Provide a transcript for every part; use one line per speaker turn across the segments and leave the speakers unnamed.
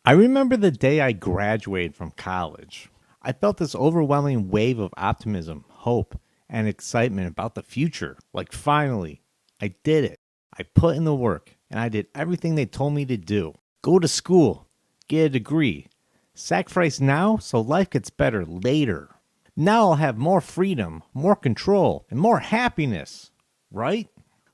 I remember the day I graduated from college. I felt this overwhelming wave of optimism, hope, and excitement about the future. Like, finally, I did it. I put in the work, and I did everything they told me to do. Go to school, get a degree, sacrifice now so life gets better later. Now I'll have more freedom, more control, and more happiness, right?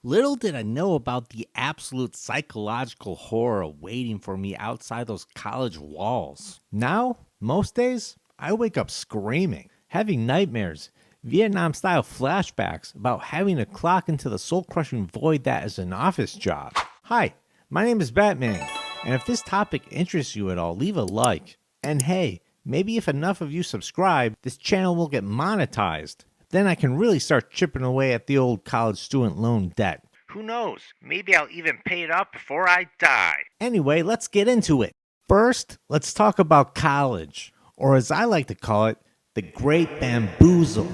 Little did I know about the absolute psychological horror waiting for me outside those college walls. Now, most days, I wake up screaming, having nightmares, Vietnam style flashbacks about having to clock into the soul crushing void that is an office job. Hi, my name is Batman, and if this topic interests you at all, leave a like. And hey, maybe if enough of you subscribe, this channel will get monetized. Then I can really start chipping away at the old college student loan debt. Who knows? Maybe I'll even pay it off before I die. Anyway, let's get into it. First, let's talk about college, or as I like to call it, the Great Bamboozle.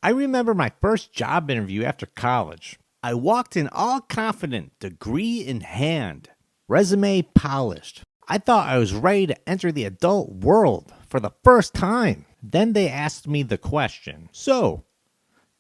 I remember my first job interview after college. I walked in all confident, degree in hand, resume polished. I thought I was ready to enter the adult world for the first time. Then they asked me the question, so,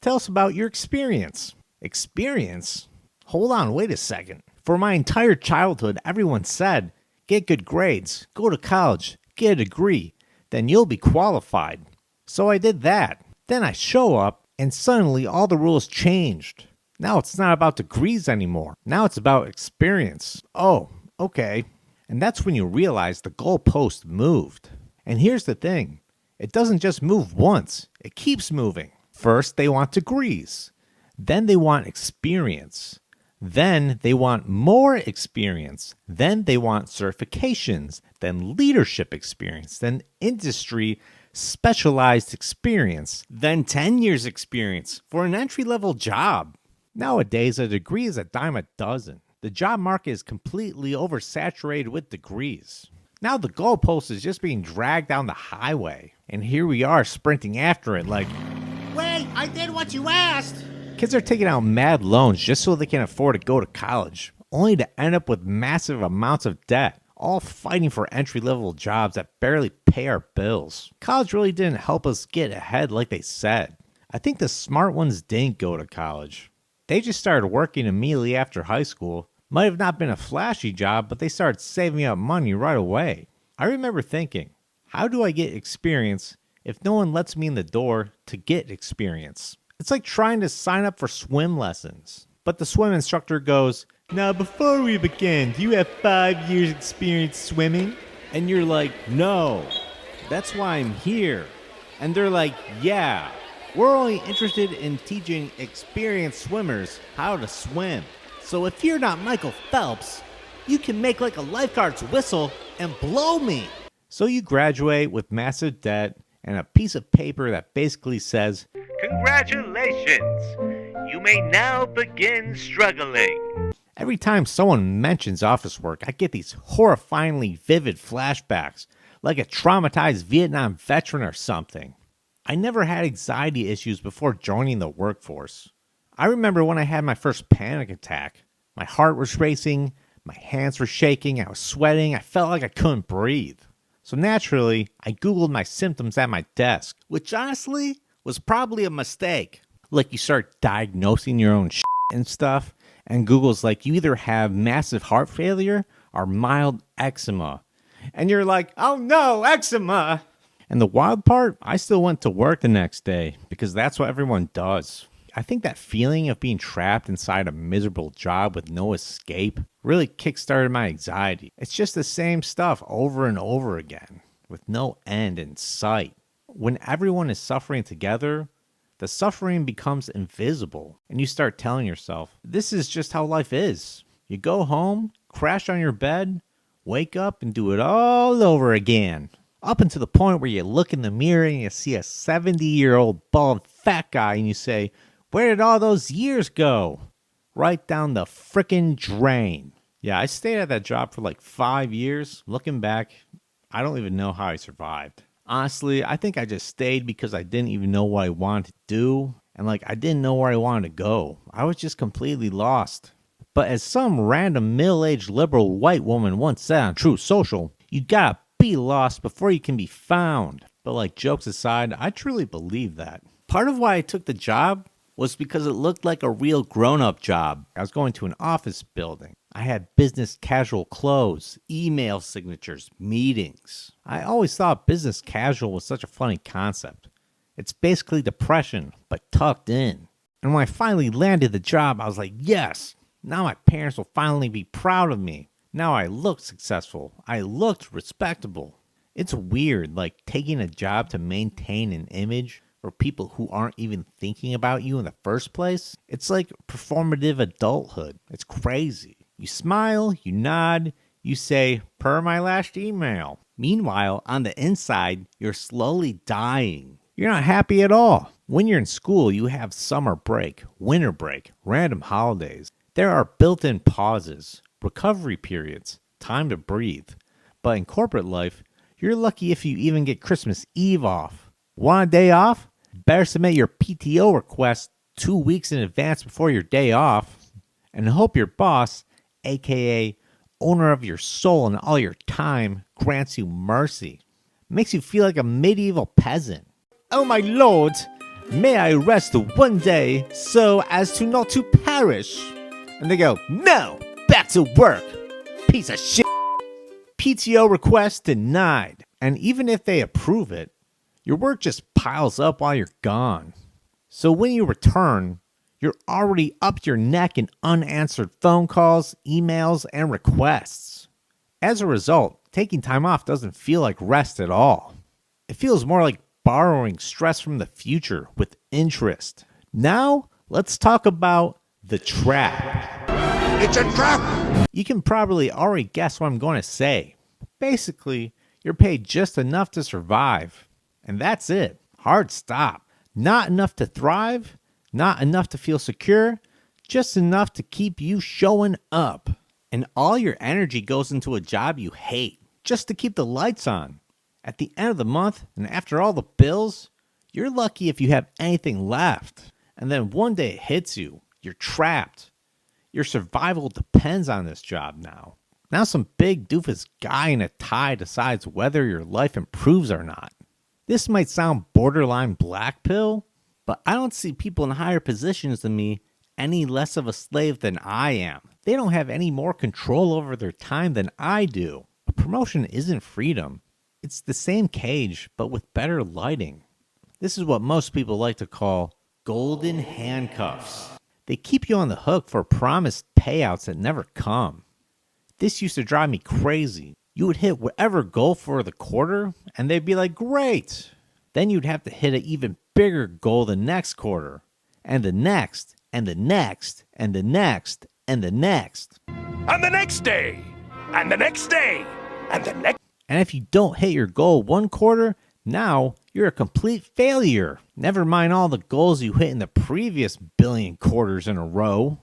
tell us about your experience. Experience? Hold on, wait a second. For my entire childhood, everyone said, get good grades, go to college, get a degree, then you'll be qualified. So I did that. Then I show up, and suddenly all the rules changed. Now it's not about degrees anymore. Now it's about experience. Oh, okay. And that's when you realize the goalpost moved. And here's the thing. It doesn't just move once. It keeps moving. First, they want degrees. Then they want experience. Then they want more experience. Then they want certifications. Then leadership experience. Then industry specialized experience. Then 10 years experience for an entry-level job. Nowadays, a degree is a dime a dozen. The job market is completely oversaturated with degrees. Now the goalpost is just being dragged down the highway. And here we are sprinting after it like, wait, I did what you asked. Kids are taking out mad loans just so they can afford to go to college, only to end up with massive amounts of debt, all fighting for entry-level jobs that barely pay our bills. College really didn't help us get ahead like they said. I think the smart ones didn't go to college. They just started working immediately after high school. Might have not been a flashy job, but they started saving up money right away. I remember thinking, how do I get experience if no one lets me in the door to get experience? It's like trying to sign up for swim lessons. But the swim instructor goes, now before we begin, do you have 5 years experience swimming? And you're like, no, that's why I'm here. And they're like, yeah, we're only interested in teaching experienced swimmers how to swim. So if you're not Michael Phelps, you can make like a lifeguard's whistle and blow me. So you graduate with massive debt and a piece of paper that basically says, congratulations, you may now begin struggling. Every time someone mentions office work, I get these horrifyingly vivid flashbacks, like a traumatized Vietnam veteran or something. I never had anxiety issues before joining the workforce. I remember when I had my first panic attack. My heart was racing, my hands were shaking, I was sweating, I felt like I couldn't breathe. So naturally, I Googled my symptoms at my desk, which honestly was probably a mistake. Like you start diagnosing your own shit and stuff, and Google's like, you either have massive heart failure or mild eczema. And you're like, oh no, eczema! And the wild part, I still went to work the next day because that's what everyone does. I think that feeling of being trapped inside a miserable job with no escape really kickstarted my anxiety. It's just the same stuff over and over again with no end in sight. When everyone is suffering together, the suffering becomes invisible and you start telling yourself, this is just how life is. You go home, crash on your bed, wake up and do it all over again. Up until the point where you look in the mirror and you see a 70-year-old bald fat guy and you say, where did all those years go? Right down the frickin' drain. Yeah, I stayed at that job for like 5 years. Looking back, I don't even know how I survived. Honestly, I think I just stayed because I didn't even know what I wanted to do. And like, I didn't know where I wanted to go. I was just completely lost. But as some random middle-aged liberal white woman once said on Truth Social, You gotta be lost before you can be found. But like, jokes aside, I truly believe that. Part of why I took the job was because it looked like a real grown-up job. I was going to an office building. I had business casual clothes, email signatures, meetings. I always thought business casual was such a funny concept. It's basically depression, but tucked in. And when I finally landed the job, I was like, yes, now my parents will finally be proud of me. Now I looked successful. I looked respectable. It's weird, like taking a job to maintain an image for people who aren't even thinking about you in the first place. It's like performative adulthood. It's crazy. You smile, you nod, you say, per my last email. Meanwhile, on the inside, you're slowly dying. You're not happy at all. When you're in school, you have summer break, winter break, random holidays. There are built-in pauses, recovery periods, time to breathe. But in corporate life, you're lucky if you even get Christmas Eve off. Want a day off? Better submit your PTO request 2 weeks in advance before your day off, and hope your boss, aka owner of your soul and all your time, grants you mercy. Makes you feel like a medieval peasant. Oh my lord, may I rest 1 day so as to not to perish? And they go, no, back to work, piece of shit. PTO request denied. And even if they approve it, your work just piles up while you're gone. So when you return, you're already up your neck in unanswered phone calls, emails, and requests. As a result, taking time off doesn't feel like rest at all. It feels more like borrowing stress from the future with interest. Now, let's talk about the trap. It's a trap! You can probably already guess what I'm going to say. Basically, you're paid just enough to survive. And that's it. Hard stop. Not enough to thrive, not enough to feel secure, just enough to keep you showing up. And all your energy goes into a job you hate, just to keep the lights on. At the end of the month, and after all the bills, you're lucky if you have anything left. And then one day it hits you. You're trapped. Your survival depends on this job now. Now some big doofus guy in a tie decides whether your life improves or not. This might sound borderline black pill, but I don't see people in higher positions than me any less of a slave than I am. They don't have any more control over their time than I do. A promotion isn't freedom. It's the same cage, but with better lighting. This is what most people like to call golden handcuffs. They keep you on the hook for promised payouts that never come. This used to drive me crazy. You would hit whatever goal for the quarter, and they'd be like, great. Then you'd have to hit an even bigger goal the next quarter, and the next, and the next, and the next, and the next.
And the next day, and the next day, and the next.
And if you don't hit your goal one quarter, now you're a complete failure. Never mind all the goals you hit in the previous billion quarters in a row.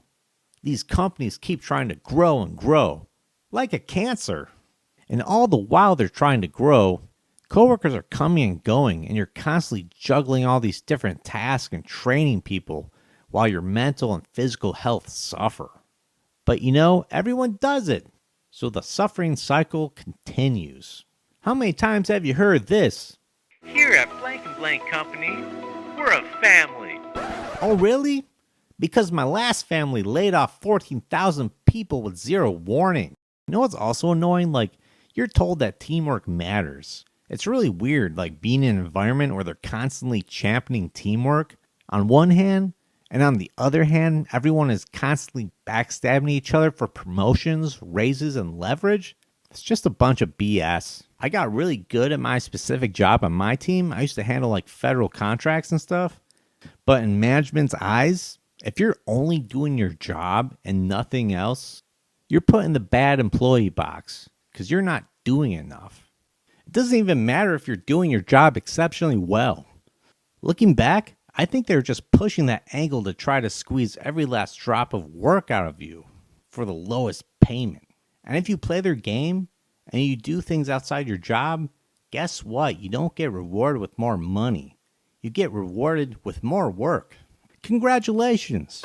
These companies keep trying to grow and grow, like a cancer. And all the while they're trying to grow, coworkers are coming and going, and you're constantly juggling all these different tasks and training people while your mental and physical health suffer. But you know, everyone does it, so the suffering cycle continues. How many times have you heard this?
Here at Blank and Blank Company, we're a family.
Oh, really? Because my last family laid off 14,000 people with zero warning. You know what's also annoying? Like, you're told that teamwork matters. It's really weird, like being in an environment where they're constantly championing teamwork on one hand, and on the other hand, everyone is constantly backstabbing each other for promotions, raises, and leverage. It's just a bunch of BS. I got really good at my specific job on my team. I used to handle like federal contracts and stuff. But in management's eyes, if you're only doing your job and nothing else, you're put in the bad employee box because you're not doing enough. It doesn't even matter if you're doing your job exceptionally well. Looking back, I think they're just pushing that angle to try to squeeze every last drop of work out of you for the lowest payment. And if you play their game and you do things outside your job, guess what? You don't get rewarded with more money. You get rewarded with more work. Congratulations!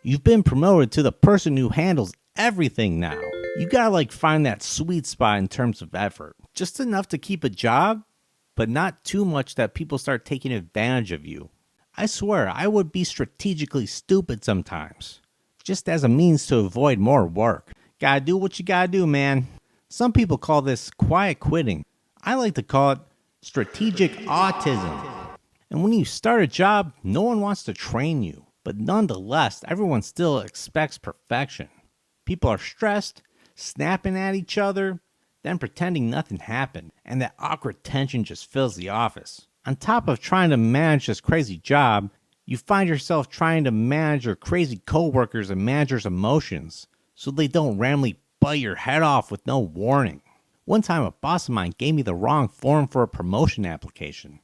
You've been promoted to the person who handles everything now. You gotta find that sweet spot in terms of effort. Just enough to keep a job, but not too much that people start taking advantage of you. I swear, I would be strategically stupid sometimes, just as a means to avoid more work. Gotta do what you gotta do, man. Some people call this quiet quitting. I like to call it strategic autism. And when you start a job, no one wants to train you, but nonetheless, everyone still expects perfection. People are stressed, snapping at each other, then pretending nothing happened, and that awkward tension just fills the office. On top of trying to manage this crazy job, you find yourself trying to manage your crazy coworkers and managers' emotions so they don't randomly bite your head off with no warning. One time, a boss of mine gave me the wrong form for a promotion application,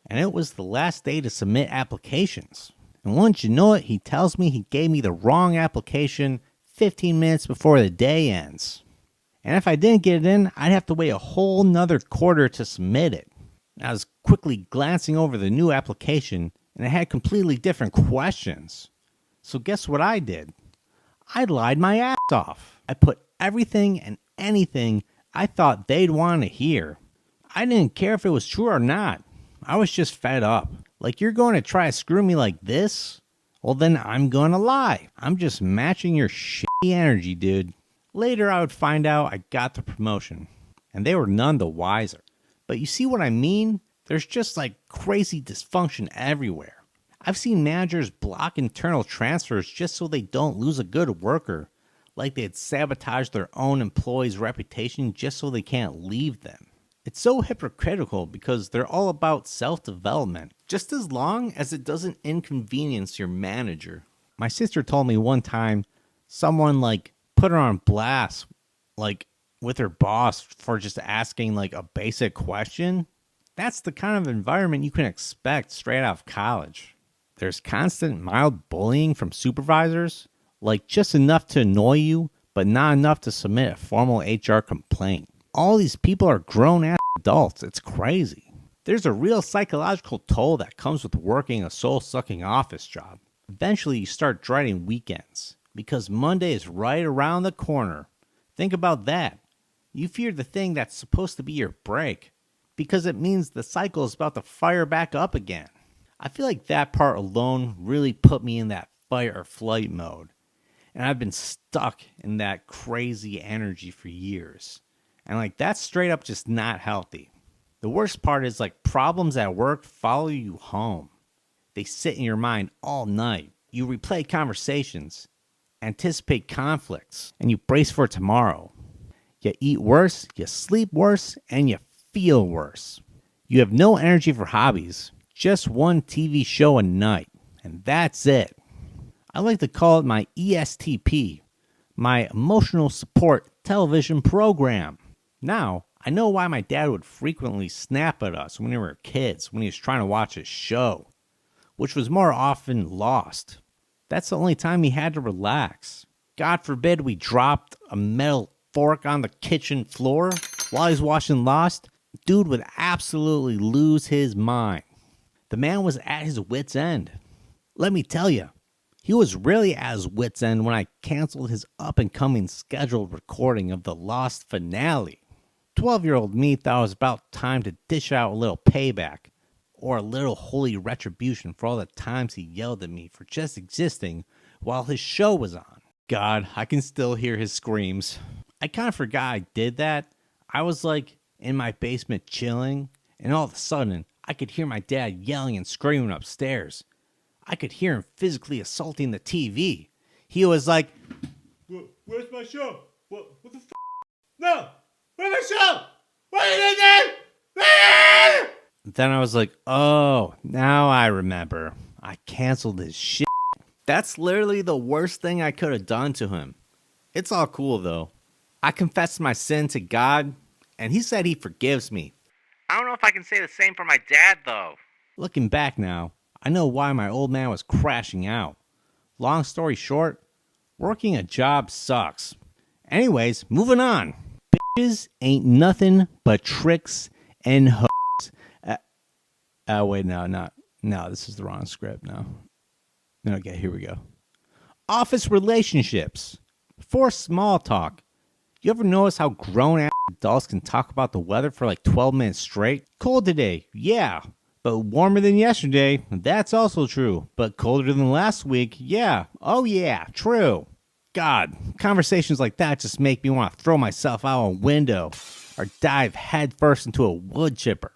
and it was the last day to submit applications. And once you know it, he tells me he gave me the wrong application 15 minutes before the day ends. And if I didn't get it in, I'd have to wait a whole nother quarter to submit it. I was quickly glancing over the new application, and it had completely different questions. So guess what I did? I lied my ass off. I put everything and anything I thought they'd want to hear. I didn't care if it was true or not. I was just fed up. Like, you're going to try to screw me like this? Well, then I'm going to lie. I'm just matching your shitty energy, dude. Later, I would find out I got the promotion, and they were none the wiser. But you see what I mean? There's just like crazy dysfunction everywhere. I've seen managers block internal transfers just so they don't lose a good worker, like they'd sabotage their own employee's reputation just so they can't leave them. It's so hypocritical because they're all about self-development, just as long as it doesn't inconvenience your manager. My sister told me one time someone put her on blast with her boss for just asking a basic question. That's the kind of environment you can expect straight out of college. There's constant mild bullying from supervisors, just enough to annoy you, but not enough to submit a formal HR complaint. All these people are grown-ass adults. It's crazy. There's a real psychological toll that comes with working a soul-sucking office job. Eventually, you start dreading weekends because Monday is right around the corner. Think about that. You fear the thing that's supposed to be your break because it means the cycle is about to fire back up again. I feel like that part alone really put me in that fight or flight mode. And I've been stuck in that crazy energy for years. And that's straight up just not healthy. The worst part is problems at work follow you home. They sit in your mind all night. You replay conversations, anticipate conflicts, and you brace for tomorrow. You eat worse, you sleep worse, and you feel worse. You have no energy for hobbies, just one TV show a night, and that's it. I like to call it my ESTP, my emotional support television program. Now, I know why my dad would frequently snap at us when we were kids when he was trying to watch a show, which was more often Lost. That's the only time he had to relax. God forbid we dropped a metal fork on the kitchen floor while he's watching Lost. Dude would absolutely lose his mind. The man was at his wit's end. Let me tell you, he was really at his wit's end when I canceled his up-and-coming scheduled recording of the Lost finale. 12-year-old me thought it was about time to dish out a little payback, or a little holy retribution for all the times he yelled at me for just existing while his show was on. God, I can still hear his screams. I kind of forgot I did that. I was in my basement chilling, and all of a sudden, I could hear my dad yelling and screaming upstairs. I could hear him physically assaulting the TV. He was like, "Where's my show? What the f***? No! Where's my show? What is it?" Then I was like, oh, now I remember. I canceled his shit. That's literally the worst thing I could have done to him. It's all cool, though. I confessed my sin to God, and he said he forgives me.
I don't know if I can say the same for my dad, though.
Looking back now, I know why my old man was crashing out. Long story short, working a job sucks. Anyways, moving on. Bitches ain't nothing but tricks and hoes. Wait, no, this is the wrong script now. Okay, here we go. Office relationships. For small talk, you ever notice how grown-ass adults can talk about the weather for like 12 minutes straight. Cold today, yeah, but warmer than yesterday, that's also true. But colder than last week, yeah, oh yeah, true. God, conversations like that just make me want to throw myself out a window or dive headfirst into a wood chipper.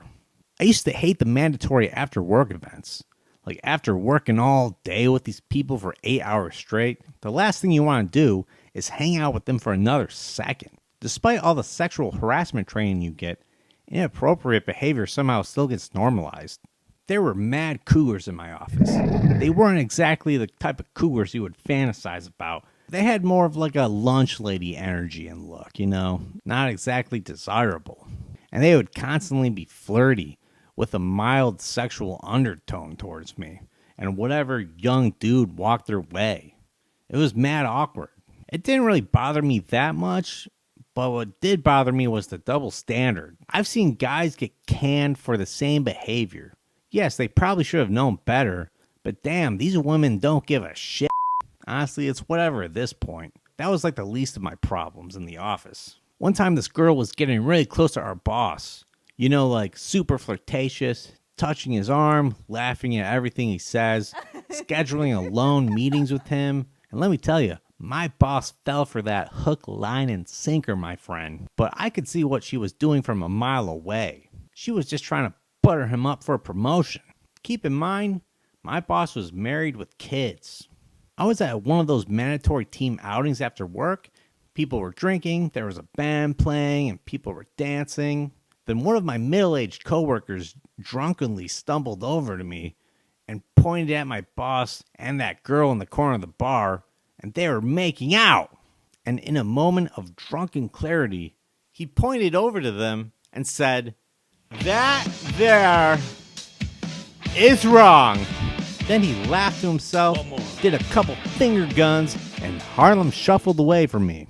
I used to hate the mandatory after work events. Like after working all day with these people for 8 hours straight, the last thing you want to do is hang out with them for another second. Despite all the sexual harassment training you get, inappropriate behavior somehow still gets normalized. There were mad cougars in my office. They weren't exactly the type of cougars you would fantasize about. They had more of like a lunch lady energy and look, not exactly desirable. And they would constantly be flirty with a mild sexual undertone towards me and whatever young dude walked their way. It was mad awkward. It didn't really bother me that much, but what did bother me was the double standard. I've seen guys get canned for the same behavior. Yes, they probably should have known better, but damn, these women don't give a shit. Honestly, it's whatever at this point. That was like the least of my problems in the office. One time this girl was getting really close to our boss. Like super flirtatious, touching his arm, laughing at everything he says, scheduling alone meetings with him. And let me tell you, my boss fell for that hook, line, and sinker, my friend. But I could see what she was doing from a mile away. She was just trying to butter him up for a promotion. Keep in mind, my boss was married with kids. I was at one of those mandatory team outings after work. People were drinking, there was a band playing, and people were dancing. Then one of my middle-aged coworkers drunkenly stumbled over to me and pointed at my boss and that girl in the corner of the bar, and they were making out. And in a moment of drunken clarity, he pointed over to them and said, "That there is wrong." Then he laughed to himself, did a couple finger guns, and Harlem shuffled away from me.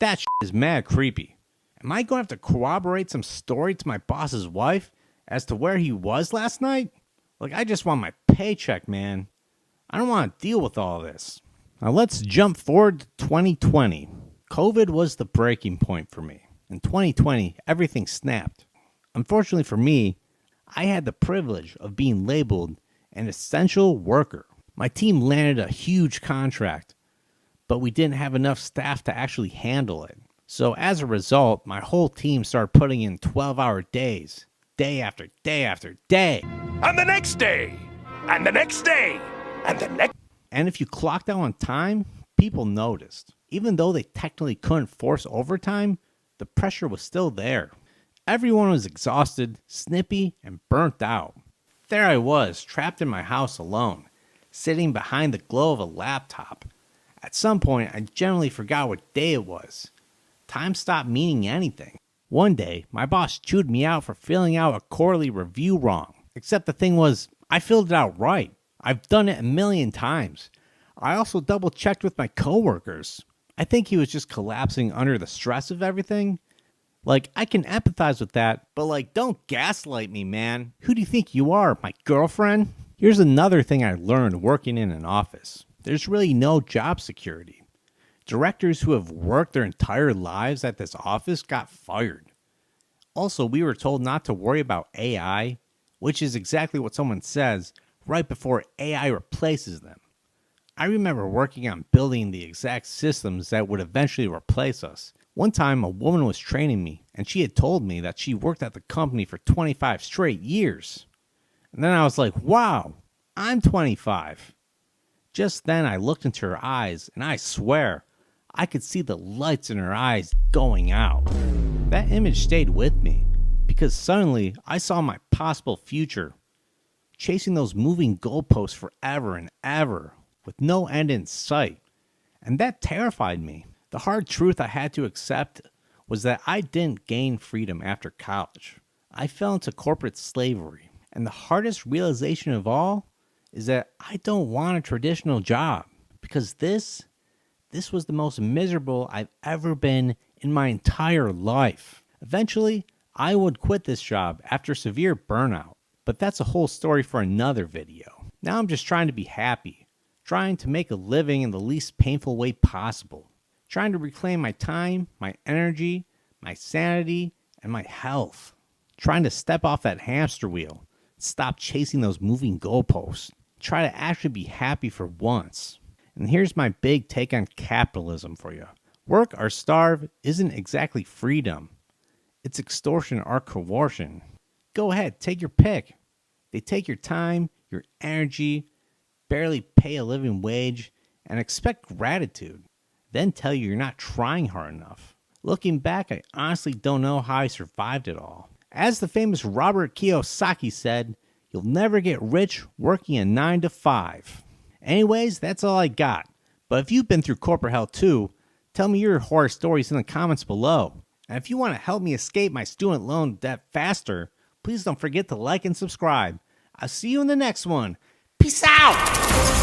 That shit is mad creepy. Am I going to have to corroborate some story to my boss's wife as to where he was last night? Like, I just want my paycheck, man. I don't want to deal with all this. Now let's jump forward to 2020. COVID was the breaking point for me. In 2020, everything snapped. Unfortunately for me, I had the privilege of being labeled an essential worker. My team landed a huge contract, but we didn't have enough staff to actually handle it. So as a result, my whole team started putting in 12-hour days, day after day after day.
And the next day, and the next day, and the next.
And if you clocked out on time, people noticed. Even though they technically couldn't force overtime, the pressure was still there. Everyone was exhausted, snippy, and burnt out. There I was, trapped in my house alone, sitting behind the glow of a laptop. At some point, I generally forgot what day it was. Time stopped meaning anything. One day, my boss chewed me out for filling out a quarterly review wrong. Except the thing was, I filled it out right. I've done it a million times. I also double-checked with my coworkers. I think he was just collapsing under the stress of everything. Like, I can empathize with that, but don't gaslight me, man. Who do you think you are, my girlfriend? Here's another thing I learned working in an office. There's really no job security. Directors who have worked their entire lives at this office got fired. Also, we were told not to worry about AI, which is exactly what someone says right before AI replaces them. I remember working on building the exact systems that would eventually replace us. One time, a woman was training me, and she had told me that she worked at the company for 25 straight years. And then I was like, wow, I'm 25. Just then, I looked into her eyes, and I swear, I could see the lights in her eyes going out. That image stayed with me, because suddenly, I saw my possible future, chasing those moving goalposts forever and ever, with no end in sight. And that terrified me. The hard truth I had to accept was that I didn't gain freedom after college. I fell into corporate slavery. And the hardest realization of all is that I don't want a traditional job, because this was the most miserable I've ever been in my entire life. Eventually, I would quit this job after severe burnout, but that's a whole story for another video. Now I'm just trying to be happy, trying to make a living in the least painful way possible. Trying to reclaim my time, my energy, my sanity, and my health. Trying to step off that hamster wheel. Stop chasing those moving goalposts. Try to actually be happy for once. And here's my big take on capitalism for you. Work or starve isn't exactly freedom. It's extortion or coercion. Go ahead, take your pick. They take your time, your energy, barely pay a living wage, and expect gratitude. Then tell you you're not trying hard enough. Looking back, I honestly don't know how I survived it all. As the famous Robert Kiyosaki said, you'll never get rich working a 9 to 5. Anyways, that's all I got. But if you've been through corporate hell too, tell me your horror stories in the comments below. And if you want to help me escape my student loan debt faster, please don't forget to like and subscribe. I'll see you in the next one. Peace out!